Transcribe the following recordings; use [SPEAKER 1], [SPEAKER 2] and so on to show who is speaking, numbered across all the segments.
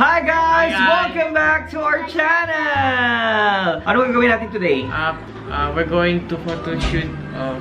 [SPEAKER 1] Hi guys!
[SPEAKER 2] Hi, guys!
[SPEAKER 1] Welcome back to our channel! Ano gagawin natin today?
[SPEAKER 2] We're going to photo shoot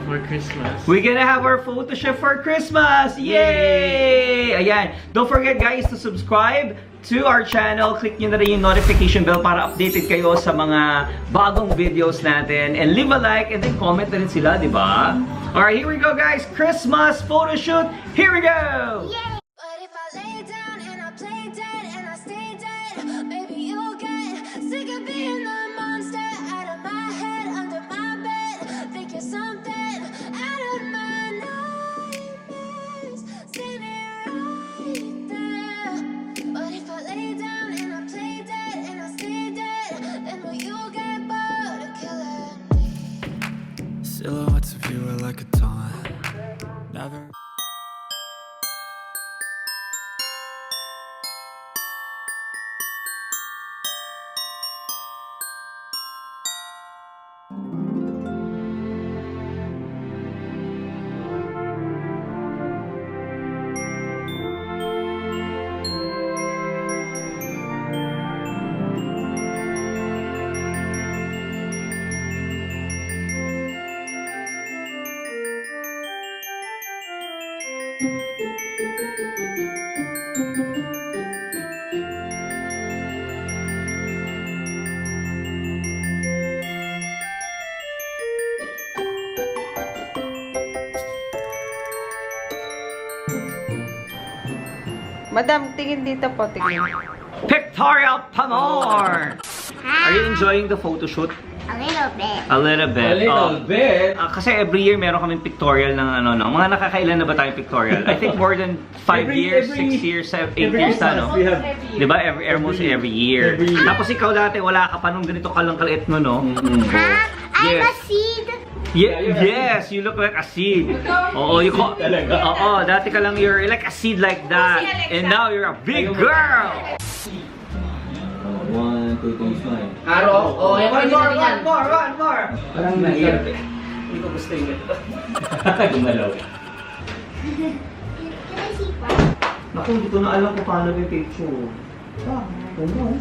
[SPEAKER 2] for Christmas.
[SPEAKER 1] We're gonna have our photo shoot for Christmas! Yay! Ayan. Don't forget guys to subscribe to our channel. Click nyo na rin yung notification bell para updated kayo sa mga bagong videos natin. And leave a like and then comment na rin sila, di ba? Alright, here we go guys! Christmas photo shoot! Here we go!
[SPEAKER 3] But if I lay down and I play dead and I stay dead, maybe you'll get sick of being the monster out of my head, under my bed. Think you're something out of my nightmares, standing right there. But if I lay down and I play dead and I stay dead, then will you get bored of killing me?
[SPEAKER 4] Silhouettes of you are like a taunt. Never.
[SPEAKER 5] Madam, tingin dito po, tingin.
[SPEAKER 1] Pictorial Pamor! Are you enjoying the photo shoot?
[SPEAKER 3] A little bit.
[SPEAKER 1] A little bit.
[SPEAKER 2] A little bit.
[SPEAKER 1] Kasi every year meron kaming pictorial ng ano, no? Mga nakakailan na ba tayong pictorial? I think more than 5 years, 6 years, 8 years na, no?
[SPEAKER 2] We have
[SPEAKER 1] Diba? Almost every year.
[SPEAKER 2] Every year.
[SPEAKER 1] Tapos ikaw dati, wala ka pa nung ganito ka lang kaliit mo, no?
[SPEAKER 3] Huh? I'm
[SPEAKER 1] Yes.
[SPEAKER 3] a seed.
[SPEAKER 1] Yes, you look like a seed. Oo, dati ka lang you're like a seed like that. And now you're a big girl. 1, 2, 3, 5.
[SPEAKER 2] Araw. Oh, yan.
[SPEAKER 1] One more. Parang nahirap eh. Hindi ko gusto yung ganito. Gumalaw.
[SPEAKER 3] Can I see first?
[SPEAKER 1] Naku, hindi ko na alam kung paano yung picture.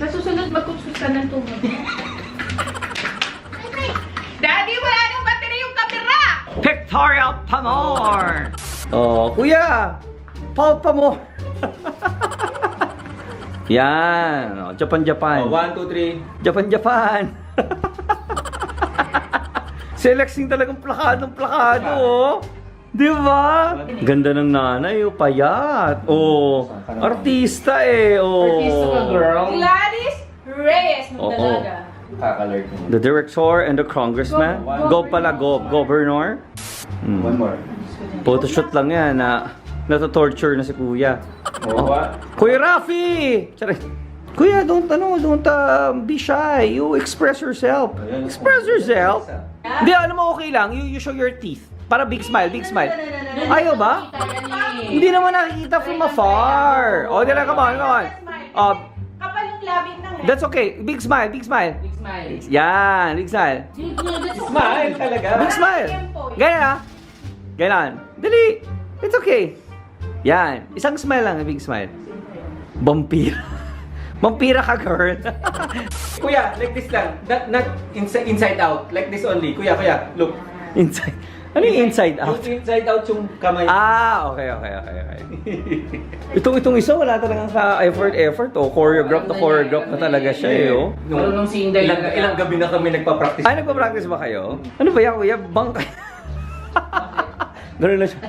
[SPEAKER 5] Sa susunod, magkususan ng tubig. Daddy, wala nang battery yung camera!
[SPEAKER 1] Pictorial Pamor! Oh, kuya! Palpa mo! Yan! Oh, Japan.
[SPEAKER 2] 1, 2, 3.
[SPEAKER 1] Japan. Selexing talagang plakado, oh. Di ba? Ganda ng nanay, oh, payat. Oh, artista eh, oh.
[SPEAKER 2] Artista ka, girl.
[SPEAKER 5] Gladys Reyes ng
[SPEAKER 1] Oo.
[SPEAKER 5] dalaga.
[SPEAKER 2] Kakalert mo.
[SPEAKER 1] The director and the congressman. Governor.
[SPEAKER 2] One more.
[SPEAKER 1] Photoshoot lang yan na natotorture na si kuya.
[SPEAKER 2] What?
[SPEAKER 1] Kuya Rafi! Charay. Kuya, don't be shy. You express yourself. Express yourself. Hindi, alam mo, okay lang. You show your teeth. Para big smile. Ayaw ba? Hindi naman nakikita from afar. O, dila, come on.
[SPEAKER 5] Kapal yung labi ng
[SPEAKER 1] That's okay. Big smile.
[SPEAKER 5] Big smile.
[SPEAKER 1] Yan, big smile.
[SPEAKER 2] Smile talaga.
[SPEAKER 1] Big smile. Ganyan ah. Ganyan. Dali. It's okay. Yan. Isang smile lang. Big smile. Vampira. Vampira ka, girl.
[SPEAKER 2] Kuya, like this lang. Not inside out. Like this only. Kuya, look.
[SPEAKER 1] Inside. Ano yung inside out?
[SPEAKER 2] Yung inside out yung kamay.
[SPEAKER 1] Okay. Itong isa, wala talagang sa effort. Oh, choreograph na talaga siya eh. Oh.
[SPEAKER 2] Marunong si Inday. Ilang gabi na kami nagpa-practice.
[SPEAKER 1] Ay, nagpa-practice ba kayo? Ano ba yan, kuya? Bangka. Ganun lang siya.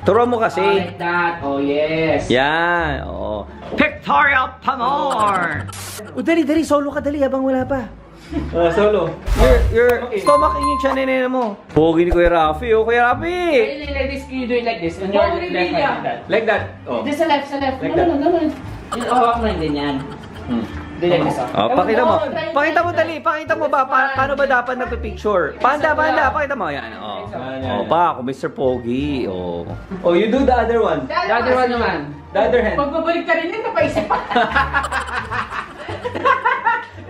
[SPEAKER 1] Turo mo kasi.
[SPEAKER 2] Like that. Oh, yes.
[SPEAKER 1] Yan. Oh. Pictorial Pamor! Dali. Solo ka, dali. Habang wala pa.
[SPEAKER 2] Solo.
[SPEAKER 1] Your stomach in yung chanenena mo. Pogi ni Kuya Rafi. Oh, Kuya Rafi!
[SPEAKER 2] Like this, you do it like this. On your
[SPEAKER 5] Oh,
[SPEAKER 2] left
[SPEAKER 5] really,
[SPEAKER 2] hand.
[SPEAKER 5] yeah.
[SPEAKER 2] Like that. Oh.
[SPEAKER 5] This sa left.
[SPEAKER 2] Like that.
[SPEAKER 5] No.
[SPEAKER 2] Yung hawak mo yung ganyan. Do like this.
[SPEAKER 1] Oh, pakita mo dali. Pakita mo ba paano ba dapat nagpi-picture? Panda, pakita mo yan. Oh. Oh, pa ako Mr. Pogi. Oh.
[SPEAKER 2] Oh, you do the other one.
[SPEAKER 5] The other one
[SPEAKER 2] naman. The other hand.
[SPEAKER 5] Pagbabalik ka rin yun, napaisip pa.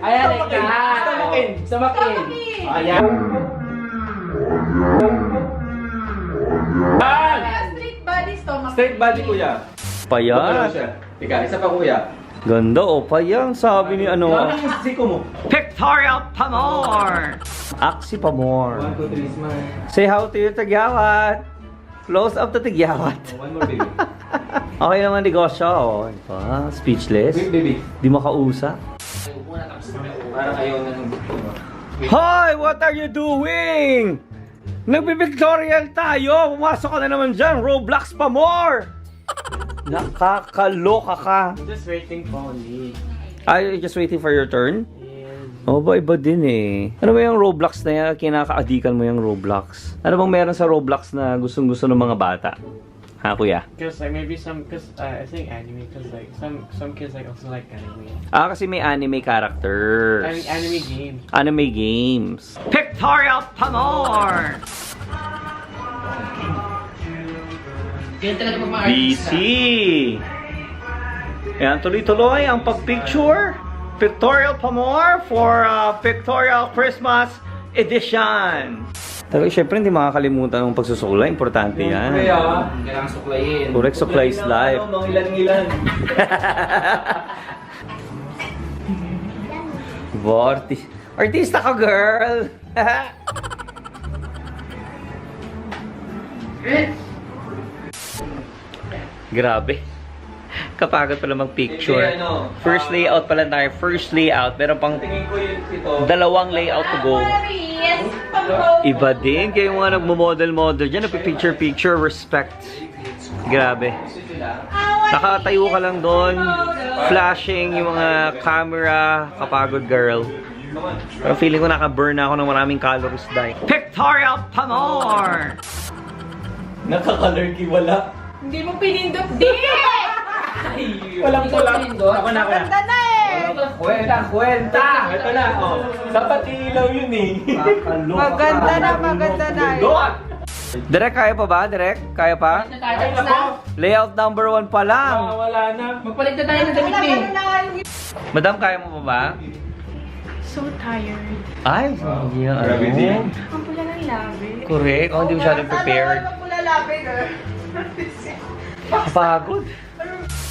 [SPEAKER 2] Ayan, like that. Samakin. Ayan.
[SPEAKER 5] Straight body, stomach.
[SPEAKER 2] Straight body, kuya.
[SPEAKER 1] Payat.
[SPEAKER 2] Teka, isa pa, kuya.
[SPEAKER 1] Ganda, o pa yan, sabi ni ano.
[SPEAKER 2] Ano yung siko mo?
[SPEAKER 1] Pictorial Pamor! Aksi Pamor.
[SPEAKER 2] 1, 2, 3, smile.
[SPEAKER 1] Say how to your tagyawat. Close up to tagyawat.
[SPEAKER 2] One more, baby.
[SPEAKER 1] Okay naman negosyo. Oh, diba? Speechless.
[SPEAKER 2] Wait, baby.
[SPEAKER 1] Di makausap.
[SPEAKER 2] Parang ayaw na ng gusto mo.
[SPEAKER 1] Hoy! What are you doing? Nagpipictorial tayo! Pumasok ka na naman dyan! Roblox Pamor! Nakakaloka ka.
[SPEAKER 6] Just waiting for only.
[SPEAKER 1] Are you just waiting for your turn?
[SPEAKER 6] Yes.
[SPEAKER 1] Oh, iba din eh. Ano ba yung Roblox na yan? Kinakaadikan mo yung Roblox. Ano bang meron sa Roblox na gustong-gusto ng mga bata? Ha, kuya?
[SPEAKER 6] Because like maybe because I think anime. Because like some kids like also like anime.
[SPEAKER 1] Ah, kasi may anime characters.
[SPEAKER 6] I mean anime games.
[SPEAKER 1] Anime games. Pictorial Pamor! Busy! Ayan, tuloy-tuloy ang pag-picture. Pictorial Pamor for Pictorial Christmas Edition. Pero syempre hindi makakalimutan ng pagsusuklay. Importante yan.
[SPEAKER 2] Kailangan suklayin.
[SPEAKER 1] Correct, supply is life.
[SPEAKER 2] Mga ilan-ilan.
[SPEAKER 1] Artista ka, girl! Grabe. Kapagod pala mag-picture.
[SPEAKER 2] Hindi, ano,
[SPEAKER 1] First layout pala tayo. First layout. Meron pang
[SPEAKER 2] Tingin ko yung ito.
[SPEAKER 1] dalawang layout to go. Iba din. Kayo mga nagmo-model-model dyan. Nagpipicture-picture. Respect. Grabe. Nakatayo ka lang doon. Flashing yung mga camera. Kapagod, girl. Pero feeling ko naka-burn na ako ng maraming calories dahil. Pictorial Pamor!
[SPEAKER 2] Nakakalurky wala.
[SPEAKER 5] Hindi mo pinindot, di!
[SPEAKER 2] Walang Ako na.
[SPEAKER 5] Ganda na eh!
[SPEAKER 2] Kwenta. Ito na. Oh. Dapat ilaw yun eh.
[SPEAKER 5] Maganda na.
[SPEAKER 1] Direk, kaya pa ba? Direk, kaya pa?
[SPEAKER 2] Ay, nako.
[SPEAKER 1] Layout number 1 pa lang.
[SPEAKER 2] Wala na.
[SPEAKER 5] Magpalit na tayo ng damit eh.
[SPEAKER 1] Madam, kaya mo pa ba?
[SPEAKER 5] So tired.
[SPEAKER 1] Ay, yan.
[SPEAKER 2] Grabe din.
[SPEAKER 5] Ang pula ng labi.
[SPEAKER 1] Correct. Oh, hindi masyadong prepared. Kapagod.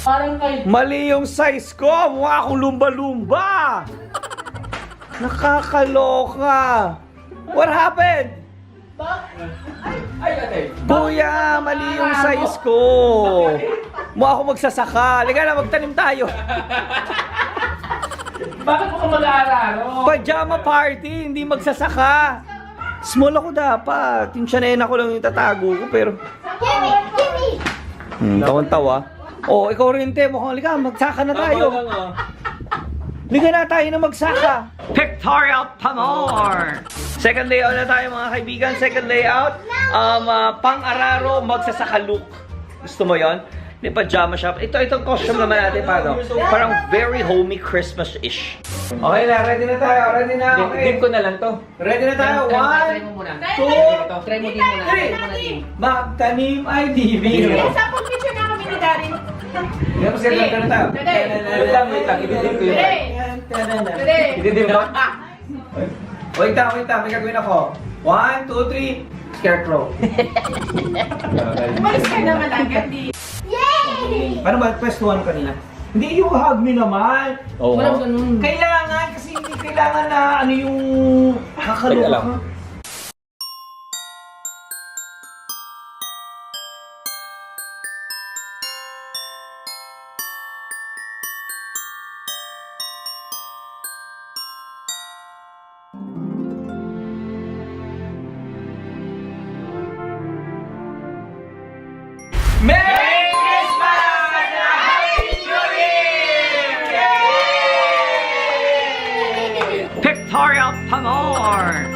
[SPEAKER 5] Parang kayo.
[SPEAKER 1] Mali yung size ko. Mukha akong lumba-lumba. Nakakaloka. What happened?
[SPEAKER 2] Ay, ate.
[SPEAKER 1] Kuya, mali yung size ko. Mukha akong magsasaka. Liga na, magtanim tayo.
[SPEAKER 2] Bakit mo ka mag-aararo?
[SPEAKER 1] Pajama party, hindi magsasaka. Small ako dapat. Yung Chanel ako lang yung tatago ko, pero... Tawan-tawa. Oh, ikaw rin, te. Mukhang liga, magsaka na tayo. Liga na tayo na magsaka. Pictorial Pamor! Second layout na tayo, mga kaibigan. Second layout. Pang-araro, magsasaka look. Gusto mo yon? May pajama shop. Itong costume naman natin, paano? Parang very homey Christmas-ish. Okay na, ready na tayo. Ready na,
[SPEAKER 2] Dip ko na lang to.
[SPEAKER 1] Ready na tayo. 1, 2,
[SPEAKER 5] Try mo din muna.
[SPEAKER 1] 3. Magtanim ay divino.
[SPEAKER 5] Sample picture na kami ni Darin.
[SPEAKER 1] Tapos ganun na tayo.
[SPEAKER 2] Wait lang. Ididip ko yun. Ididip ko.
[SPEAKER 1] Wait lang. May gagawin ako. 1, 2, 3. Scarecrow.
[SPEAKER 5] Umalis ka naman agad di.
[SPEAKER 1] Paano ba? Pwesto ano kanina? Hindi, you hug me naman.
[SPEAKER 2] Oo.
[SPEAKER 1] Kailangan, kasi hindi kailangan na ano yung kakaloka.
[SPEAKER 2] Teka lang.
[SPEAKER 1] Merry Christmas! Happy New Year! Pictorial Pamor!